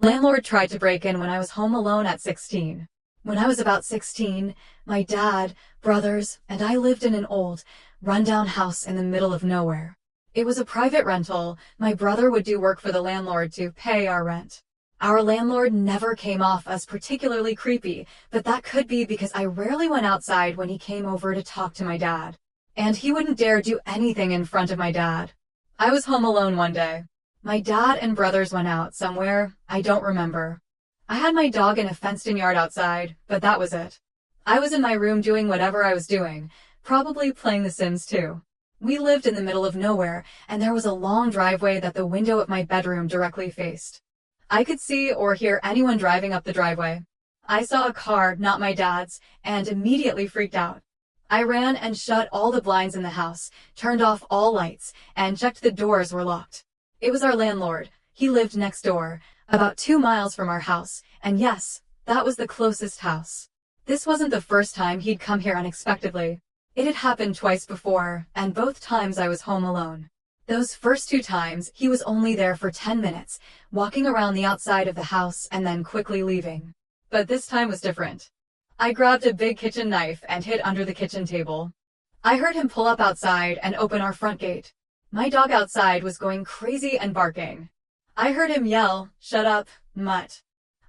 Landlord tried to break in when I was home alone at 16. When I was about 16, my dad, brothers, and I lived in an old, rundown house in the middle of nowhere. It was a private rental. My brother would do work for the landlord to pay our rent. Our landlord never came off as particularly creepy, but that could be because I rarely went outside when he came over to talk to my dad. And he wouldn't dare do anything in front of my dad. I was home alone one day. My dad and brothers went out somewhere, I don't remember. I had my dog in a fenced-in yard outside, but that was it. I was in my room doing whatever I was doing, probably playing The Sims 2. We lived in the middle of nowhere, and there was a long driveway that the window of my bedroom directly faced. I could see or hear anyone driving up the driveway. I saw a car, not my dad's, and immediately freaked out. I ran and shut all the blinds in the house, turned off all lights, and checked the doors were locked. It was our landlord. He lived next door, about 2 miles from our house, and yes, that was the closest house. This wasn't the first time he'd come here unexpectedly. It had happened twice before, and both times I was home alone. Those first 2 times, he was only there for 10 minutes, walking around the outside of the house and then quickly leaving. But this time was different. I grabbed a big kitchen knife and hid under the kitchen table. I heard him pull up outside and open our front gate. My dog outside was going crazy and barking. I heard him yell, "Shut up, mutt."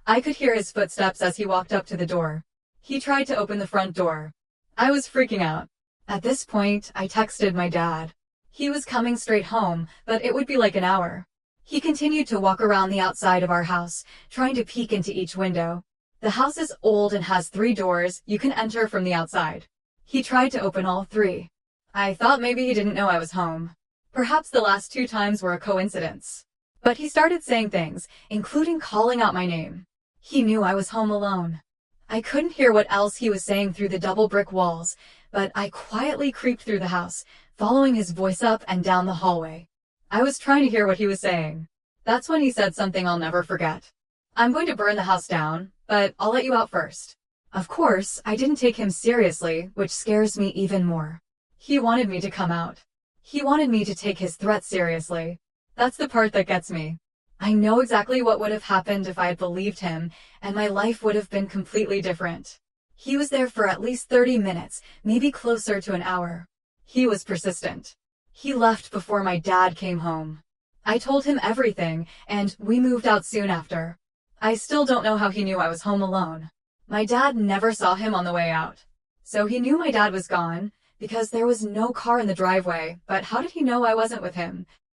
I could hear his footsteps as he walked up to the door. He tried to open the front door. I was freaking out. At this point, I texted my dad. He was coming straight home, but it would be like an hour. He continued to walk around the outside of our house, trying to peek into each window. The house is old and has 3 doors you can enter from the outside. He tried to open all 3. I thought maybe he didn't know I was home. Perhaps the last 2 times were a coincidence. But he started saying things, including calling out my name. He knew I was home alone. I couldn't hear what else he was saying through the double brick walls, but I quietly creeped through the house, following his voice up and down the hallway. I was trying to hear what he was saying. That's when he said something I'll never forget. "I'm going to burn the house down, but I'll let you out first." Of course, I didn't take him seriously, which scares me even more. He wanted me to come out. He wanted me to take his threat seriously. That's the part that gets me. I know exactly what would have happened if I had believed him, and my life would have been completely different. He was there for at least 30 minutes, maybe closer to an hour. He was persistent. He left before my dad came home. I told him everything, and we moved out soon after. I still don't know how he knew I was home alone. My dad never saw him on the way out. So he knew my dad was gone, because there was no car in the driveway, but how did he know I wasn't with him?